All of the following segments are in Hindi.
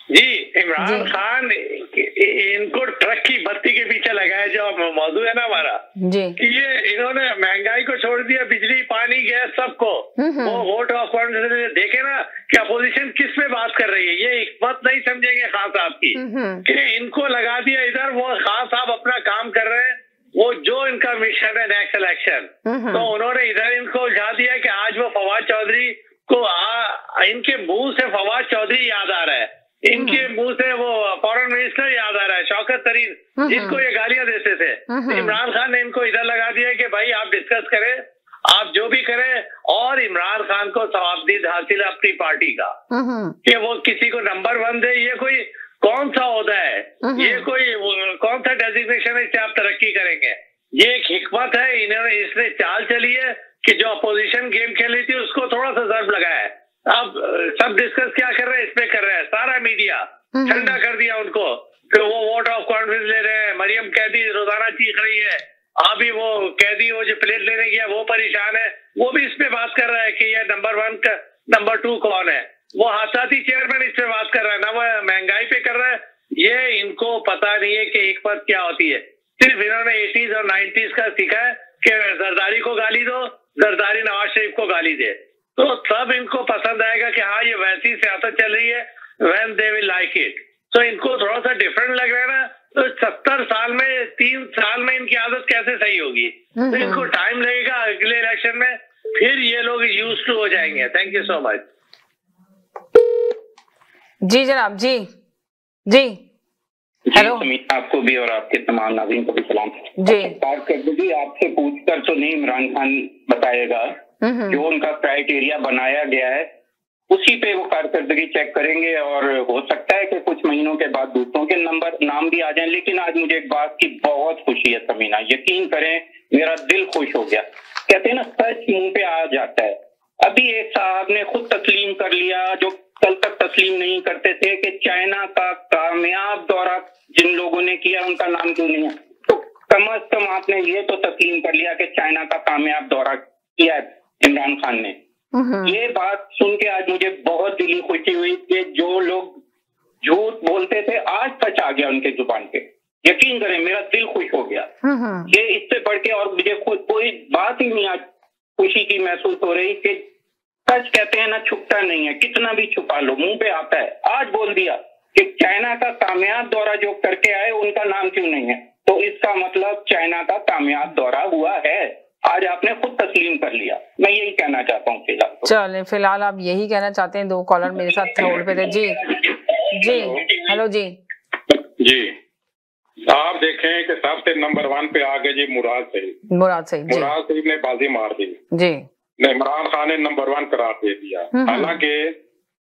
जी, इमरान खान इनको ट्रक की बत्ती के पीछे लगाया, जो मौजूद है ना हमारा जी, कि ये इन्होंने महंगाई को छोड़ दिया, बिजली पानी गैस सबको। वो वोट ऑफ कॉन्फिडेंस देखे ना कि अपोजिशन किस पे बात कर रही है, ये एक बात नहीं समझेंगे खान साहब की कि इनको लगा दिया इधर, वो खान साहब अपना काम कर रहे हैं, वो जो इनका मिशन है नेक्स्ट इलेक्शन, तो उन्होंने इधर इनको उलझा दिया कि आज वो फवाद चौधरी को इनके मुंह से फवाद चौधरी याद आ रहा है, इनके मुंह से वो फॉरेन मिनिस्टर याद आ रहा है शौकत तरीन, जिनको ये गालियां देते थे। तो इमरान खान ने इनको इधर लगा दिया कि भाई आप डिस्कस करें, आप जो भी करें, और इमरान खान को सवाबदीद हासिल है अपनी पार्टी का कि वो किसी को नंबर 1 दे। ये कोई कौन सा ओहदा है, ये कोई कौन सा डेजिग्नेशन है इससे आप तरक्की करेंगे? ये एक हिकमत है, इन्होंने इसने चाल चली है कि जो अपोजिशन गेम खेली थी उसको थोड़ा सा जर्ब लगाया है। अब सब डिस्कस क्या कर रहे हैं, इस पे कर रहे हैं, सारा मीडिया ठंडा कर दिया उनको कि वो वोट ऑफ कॉन्फिडेंस ले रहे हैं। मरियम कैदी रोजाना चीख रही है, अभी वो कैदी वो जो प्लेट लेने गया वो परेशान है, वो भी इस पे बात कर रहा है कि ये नंबर 1 का नंबर 2 कौन है। वो हाथाती चेयरमैन इस पे बात कर रहा है ना, वो महंगाई पे कर रहा है। ये इनको पता नहीं है कि हिकमत क्या होती है, सिर्फ इन्होंने 80s और 90s का सीखा है कि जरदारी को गाली दो, जरदारी नवाज शरीफ को गाली दे, तो सब इनको पसंद आएगा कि हाँ ये वैसी सियासत चल रही है, when they will like it। तो इनको थोड़ा सा डिफरेंट लग रहा है ना, तो 70 साल में 3 साल में इनकी आदत कैसे सही होगी? तो इनको टाइम लगेगा, अगले इलेक्शन में फिर ये लोग यूज टू हो जाएंगे। Thank you so much. जी जनाब, जी जी हेलो, आपको भी और आपके तमाम नाज़रीन को भी सलाम जी। कारकर्दगी आपसे पूछकर तो नहीं इमरान खान बताएगा, जो उनका क्राइटेरिया बनाया गया है उसी पे वो कारकर्दगी चेक करेंगे, और हो सकता है कि कुछ महीनों के बाद दूसरों के नाम भी आ जाएं। लेकिन आज मुझे एक बात की बहुत खुशी है समीना, यकीन करें मेरा दिल खुश हो गया। कहते हैं ना सच मुंह पे आ जाता है। अभी एक साहब ने खुद तस्लीम कर लिया जो कल तक तस्लीम नहीं करते थे कि चाइना का कामयाब दौरा जिन लोगों ने किया उनका नाम क्यों नहीं है। तो कम अज कम आपने ये तो तस्लीम कर लिया कि चाइना का कामयाब दौरा किया है इमरान खान ने। ये बात सुन के आज मुझे बहुत दिली खुशी हुई कि जो लोग झूठ बोलते थे आज सच आ गया उनके जुबान पे। यकीन करें मेरा दिल खुश हो गया। ये इससे बढ़ के और मुझे खुद कोई बात ही नहीं आज खुशी की महसूस हो रही कि सच कहते हैं ना छुपता नहीं है, कितना भी छुपा लो मुंह पे आता है। आज बोल दिया कि चाइना का कामयाब दौरा जो करके आए उनका नाम क्यों नहीं है, तो इसका मतलब चाइना का कामयाब दौरा हुआ है। आज आपने खुद तस्लीम कर लिया। मैं यही कहना चाहता हूँ फिलहाल। चलें, फिलहाल आप यही कहना चाहते हैं। 2 कॉलर मेरे साथ होल्ड पे थे। जी जी हेलो जी जी, आप देखें कि सबसे नंबर 1 पे आ गए जी मुराद सईद। मुराद सईद ने बाजी मार दी जी, इमरान खान ने नंबर 1 करार दे दिया। हालांकि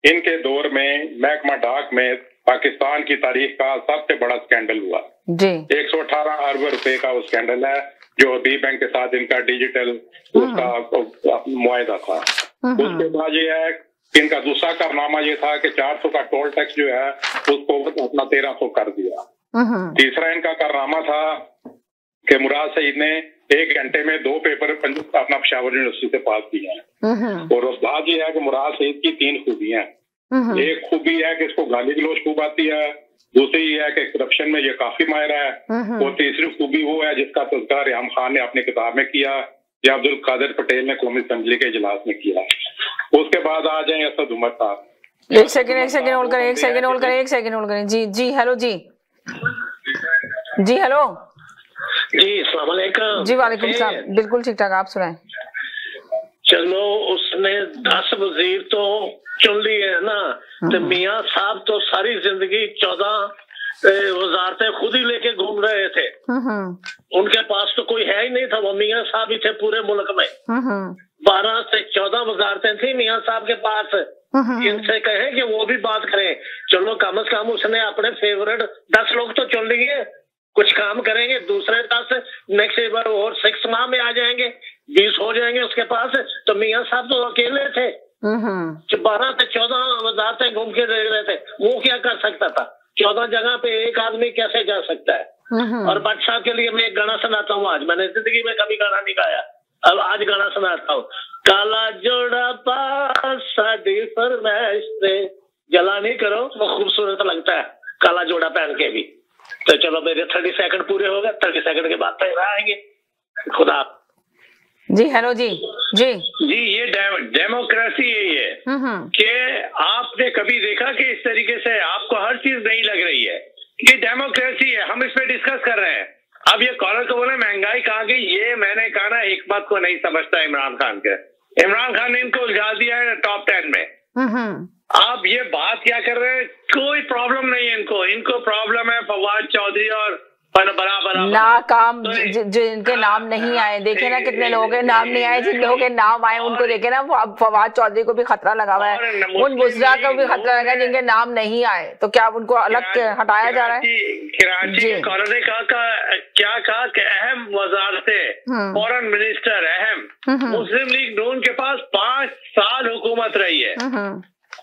इनके दौर में महकमा डाक में पाकिस्तान की तारीख का सबसे बड़ा स्कैंडल हुआ जी। 118 अरब रुपए का वो स्कैंडल है जो हबीब बैंक के साथ इनका डिजिटल उसका मुआहदा था। उसके बाद ये है कि इनका दूसरा कारनामा ये था कि 400 का टोल टैक्स जो है उसको अपना 1300 कर दिया। तीसरा इनका कारनामा था कि मुराद सईद ने 1 घंटे में 2 पेपर अपना पेशावर यूनिवर्सिटी से पास किया है। और बात यह है कि मुराद सईद की 3 खूबियां हैं। एक खूबी है कि इसको गाली गलौज खूब आती है, दूसरी ये है कि करप्शन में ये काफी माहिर है, और तीसरी खूबी वो है जिसका तज़किरा रियाम खान ने अपनी किताब में किया या अब्दुल कादिर पटेल ने कौमी असेंबली के इजलास में किया। उसके बाद आ जाए असद उमर साहब। एक सेकंड होल्ड करें। जी जी हेलो जी हेलो जी अस्सलाम वालेकुम। जी वालेकुम सलाम, बिल्कुल ठीक ठाक, आप सुनाएं। चलो उसने 10 वजीर तो चुन लिए है ना, तो मियाँ साहब तो सारी जिंदगी 14 वजारतें खुद ही लेके घूम रहे थे। उनके पास तो कोई है ही नहीं था, वो मियाँ साहब ही थे पूरे मुल्क में। 12 से 14 वजारतें थी मियाँ साहब के पास। इनसे कहें कि वो भी बात करें। चलो कम से कम उसने अपने फेवरेट 10 लोग तो चुन लिए, कुछ काम करेंगे। दूसरे 10 नेक्स्ट बार और 6 माह में आ जाएंगे, 20 हो जाएंगे उसके पास। तो मियाँ साहब तो अकेले थे, 12 से 14 वजारतें घूम के देख रहे थे। वो क्या कर सकता था? 14 जगह पे एक आदमी कैसे जा सकता है? और बादशाह के लिए मैं एक गाना सुनाता हूँ। आज मैंने जिंदगी में कभी गाना नहीं गाया, अब आज गाना सुनाता हूँ। काला जोड़ा पास साडी फरमाइश से जला नहीं करो, वो खूबसूरत लगता है काला जोड़ा पहन के भी। तो चलो मेरे 30 सेकंड पूरे हो गए, 30 सेकंड के बाद तो आएंगे। खुदा जी। हेलो जी। जी जी, ये डेमोक्रेसी है ये, कि आपने कभी देखा कि इस तरीके से आपको हर चीज नहीं लग रही है? ये डेमोक्रेसी है, हम इस पे डिस्कस कर रहे हैं। अब ये कॉलर को बोले महंगाई कहाँ गई, ये मैंने कहा ना एक बात को नहीं समझता इमरान खान के। इमरान खान ने इनको उलझा दिया है टॉप 10 में। आप ये बात क्या कर रहे हैं? कोई प्रॉब्लम नहीं है इनको, इनको प्रॉब्लम है फवाद चौधरी और बराबर नाकाम जो इनके नाम नहीं आए। देखे ना कितने लोगों के नाम नहीं आए, जिन लोगों के नाम आए उनको देखे ना। फवाद चौधरी को भी खतरा लगा हुआ है, उन बुशरा को भी खतरा लगा जिनके नाम नहीं आए। तो क्या उनको अलग हटाया जा रहा है? कराची के कॉलर ने क्या कहा कि अहम वजारतें, फॉरेन मिनिस्टर अहम। मुस्लिम लीग नून के पास 5 साल हुकूमत रही है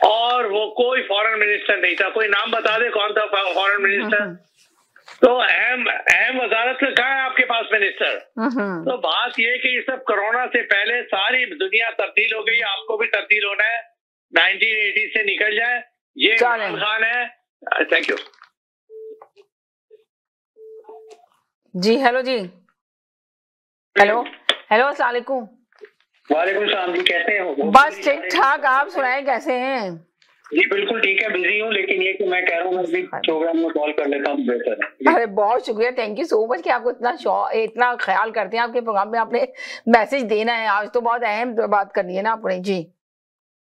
और वो कोई फॉरेन मिनिस्टर नहीं था। कोई नाम बता दे कौन था फॉरेन मिनिस्टर? तो अहम वजारत का कहाँ है आपके पास मिनिस्टर? तो बात ये कि ये सब कोरोना से पहले सारी दुनिया तब्दील हो गई, आपको भी तब्दील होना है। 1980 से निकल जाए, ये इमरान खान है। थैंक यू जी। हेलो जी। हेलो अस्सलाम वालेकुम। वालेकुम सलाम जी, कैसे हो? बस ठीक ठाक, आप सुनाएं कैसे हैं? जी बिल्कुल ठीक है, बिजी हूँ, लेकिन ये कि मैं कह रहा हूँ प्रोग्राम में कॉल कर लेता हूँ, बेहतर है। अरे बहुत शुक्रिया, थैंक यू सो मच कि आपको इतना ख्याल करते हैं। आपके प्रोग्राम में आपने मैसेज देना है। आज तो बहुत अहम बात करनी है ना आपने। जी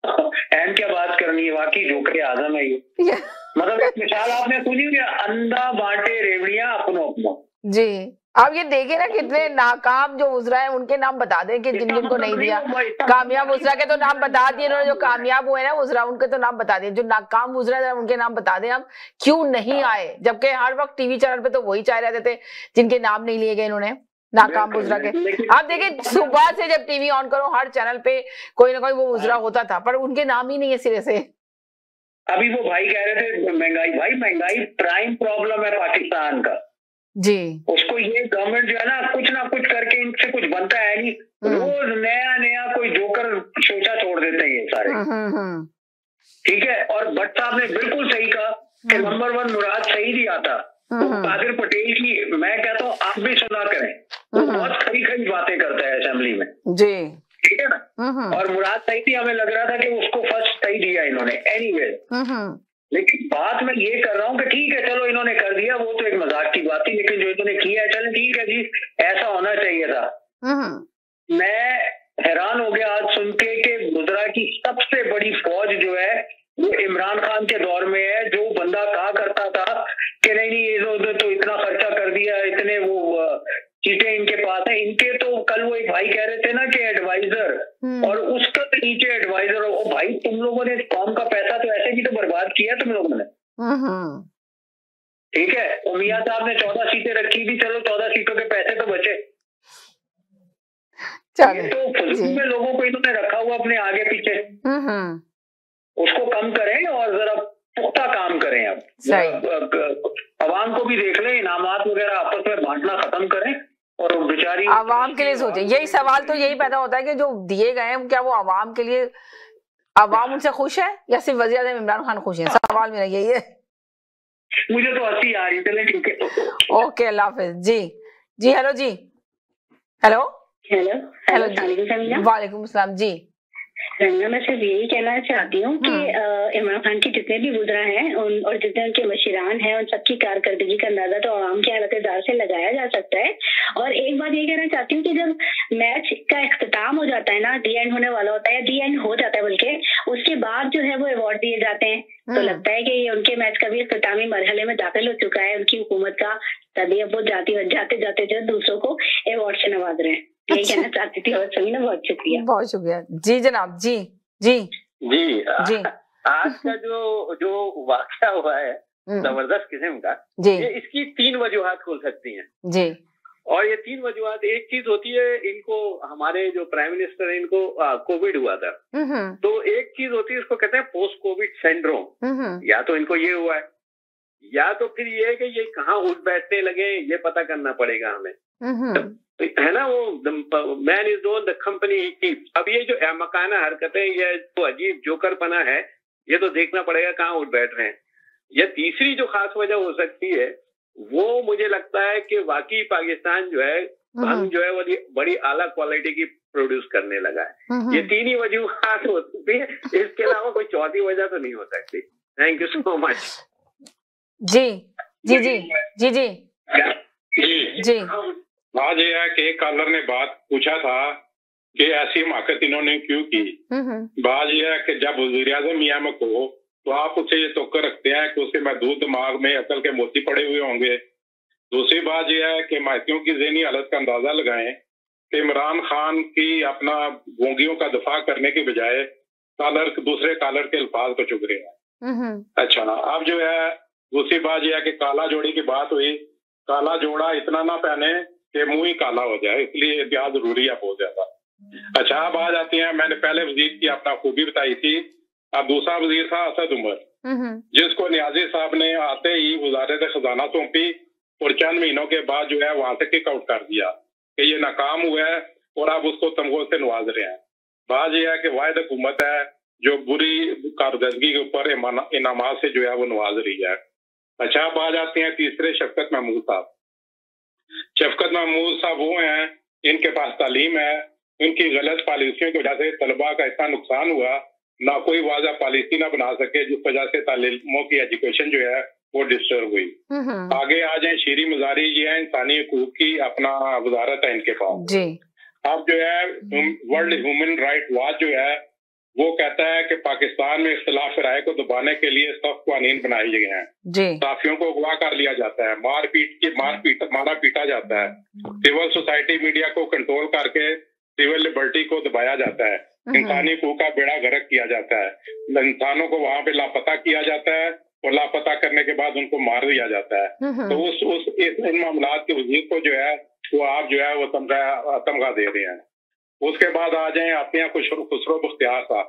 अहम क्या बात करनी है, वाकई जोकर आजम है ये। मतलब एक मिसाल आपने सुनी है, अंधा बांटे रेवड़ियां अपनो अपनो। जी आप ये देखे ना कितने नाकाम जो गुजरा है उनके नाम बता दें कि जिन जिनको नहीं दिया। कामयाब गुजरा के तो नाम बता दिए उन्होंने, जो कामयाब हुए ना गुजरा उनके तो नाम बता दिए। जो नाकाम गुजरा है उनके नाम बता दें आप, क्यों नहीं आए? जबकि हर वक्त टीवी चैनल पे तो वही चाह रहते थे जिनके नाम नहीं लिए गए इन्होंने, नाकाम गुजरा के। आप देखिए सुबह से जब टीवी ऑन करो हर चैनल पे कोई ना कोई वो गुजरा होता था, पर उनके नाम ही नहीं है सिरे से। अभी वो भाई कह रहे थे महंगाई प्राइम प्रॉब्लम है पाकिस्तान का जी। उसको ये गवर्नमेंट जो है ना कुछ करके इनसे कुछ बनता है नहीं, रोज नया कोई जोकर सोचा छोड़ देते हैं ये सारे। ठीक है, और भट्ट साहब ने बिल्कुल सही कहा कि नंबर 1 मुराद सही दिया था। तो कादिर पटेल की मैं कहता हूँ आप भी सुना करें, वो बहुत खरी बातें करता है असेंबली में जी। ठीक है ना, और मुराद सही थी, हमें लग रहा था कि उसको फर्स्ट सही दिया इन्होंने। एनीवे लेकिन बात मैं ये कर रहा हूँ कि ठीक है चलो इन्होंने कर दिया, वो तो एक मजाक की बात थी, लेकिन जो इन्होंने किया है चलो ठीक है जी, ऐसा होना चाहिए था। मैं हैरान हो गया आज सुन के कि गुजरा की सबसे बड़ी फौज जो है वो इमरान खान के दौर में है। जो बंदा कहा करता था कि नहीं इधर तो इतना खर्चा कर दिया, इतने वो चीजें इनके पास है, इनके तो कल वो एक भाई कह रहे थे ना कि एडवाइजर, और उसका तो नीचे एडवाइजर। ओ भाई तुम लोगों ने कौम का पैसा तो ऐसे भी तो बर्बाद किया तुम लोगों ने। ठीक है, मियां साहब ने 14 सीटें रखी थी, चलो 14 सीटों के पैसे तो बचे। तो फजूल में लोगों को इन्होंने रखा हुआ अपने आगे पीछे, उसको कम करें और जरा पुख्ता काम करें। अब अवाम को भी देख लें, इनामात वगैरह आपस में बांटना खत्म करें और बेचारी आवाम के लिए सोचें। यही सवाल तो यही पैदा होता है कि जो दिए गए हैं क्या वो आवाम के लिए, आवाम उनसे खुश है या सिर्फ वज़ीर आज़म इमरान खान खुश है? सवाल मेरा यही है। मुझे तो हंसी आ रही थी। ठीक है, ओके अल्लाह हाफिज जी। जी हेलो जी। हेलो जी, वालेकुम अस्सलाम जी। रंगा, मैं सिर्फ यही कहना चाहती हूँ कि इमरान खान के जितने भी वज़रा हैं और जितने उनके मशीरान हैं उन सबकी कारकर्दगी का अंदाजा तो आवाम के अहलकार से लगाया जा सकता है। और एक बात ये कहना चाहती हूँ कि जब मैच का इख्तिताम हो जाता है ना, दी एंड होने वाला होता है, दी एंड हो जाता है बल्कि, उसके बाद जो है वो अवार्ड दिए जाते हैं, तो लगता है कि ये उनके मैच का भी इख्तितामी मरहले में दाखिल हो चुका है उनकी हुकूमत का, तभी अब वो जाते जाते जो दूसरों को अवार्ड से नवाज रहे हैं। यही कहना चाहती थी। और सभी ने बहुत शुक्रिया। बहुत शुक्रिया जी जनाब। जी जी जी जी। आज का जो वाकया हुआ है जबरदस्त किस्म का, ये इसकी 3 वजूहात खोल सकती हैं जी। और ये 3 वजूहात, एक चीज होती है इनको, हमारे जो प्राइम मिनिस्टर है इनको कोविड हुआ था, तो एक चीज होती है इसको कहते हैं पोस्ट कोविड सिंड्रोम। या तो इनको ये हुआ है या तो फिर ये है कि ये कहाँ उठ बैठने लगे, ये पता करना पड़ेगा हमें, है ना। वो man is own the company he keeps. अब ये जो मकाना हरकतें, ये जो अजीब जोकरपना है, ये तो देखना पड़ेगा कहाँ उठ बैठ रहे हैं। यह तीसरी जो खास वजह हो सकती है वो मुझे लगता है कि वाकई पाकिस्तान जो है भंग जो है वो बड़ी आला क्वालिटी की प्रोड्यूस करने लगा है। ये तीन ही वजूहात हो सकती है, इसके अलावा कोई चौथी वजह तो नहीं हो सकती। Thank you so much. जी जी जी जी जी जी। आज ये है कि एक कॉलर ने बात पूछा था कि ऐसी हिमाकत इन्होंने क्यों की। बात यह है कि जब वज़ीर-ए-आज़म नियामक हो तो आप उससे ये तवक्को रखते हैं कि उसके महदूद दिमाग में अकल के मोती पड़े हुए होंगे। दूसरी बात यह है कि मायतियों की ज़हनी हालत का अंदाजा लगाएं कि इमरान खान की अपना गोंगियों का दफा करने के बजाय दूसरे कॉलर के अल्फाज को चुग रहे हैं। अच्छा, अब जो है दूसरी बात यह है कि काला जोड़ी की बात हुई। काला जोड़ा इतना ना पहने कि मुंह ही काला हो जाए, इसलिए एहतियात जरूरी है बहुत ज्यादा। अच्छा, अब आ जाती है, मैंने पहले वजीर की अपना खूबी बताई थी। अब दूसरा वजीर था असद उमर, जिसको नियाजी साहब ने आते ही वजारत खजाना सौंपी और चंद महीनों के बाद जो है वहां से किक आउट कर दिया कि ये नाकाम हुआ है और अब उसको तमगों से नवाज रहे हैं। बात यह है कि वाहिद हुकूमत है जो बुरी कारकर्दगी के ऊपर इनामात से जो है वो नवाज रही है। अच्छा, अब आ जाते हैं तीसरे शफकत महमूद साहब। शफकत महमूद साहब वो हैं, इनके पास तालीम है, उनकी गलत पॉलिसियों की वजह से तलबा का इतना नुकसान हुआ, ना कोई वाज़ा पॉलिसी ना बना सके, जिस वजह से तालीमों की एजुकेशन जो है वो डिस्टर्ब हुई। आगे आ जाए शीरी मजारी जी हैं, इंसानी हकूक की अपना वजारत है इनके पास जी। अब जो है वर्ल्ड ह्यूमन राइट वॉच जो है वो कहता है कि पाकिस्तान में इख्तिलाफ राय को दबाने के लिए सख्त कानून बनाए गए हैं। साफियों को अगवा कर लिया जाता है, मारा पीटा जाता है, सिविल सोसाइटी मीडिया को कंट्रोल करके सिविल लिबर्टी को दबाया जाता है, इंसानी हकूक का बेड़ा गर्क किया जाता है, इंसानों को वहां पे लापता किया जाता है और लापता करने के बाद उनको मार दिया जाता है। तो इन मामला के वजीर को जो है वो आप जो है वो तमगा दे रहे हैं। उसके बाद आ जाए आते हैं खुसरो बख्तियार साहब।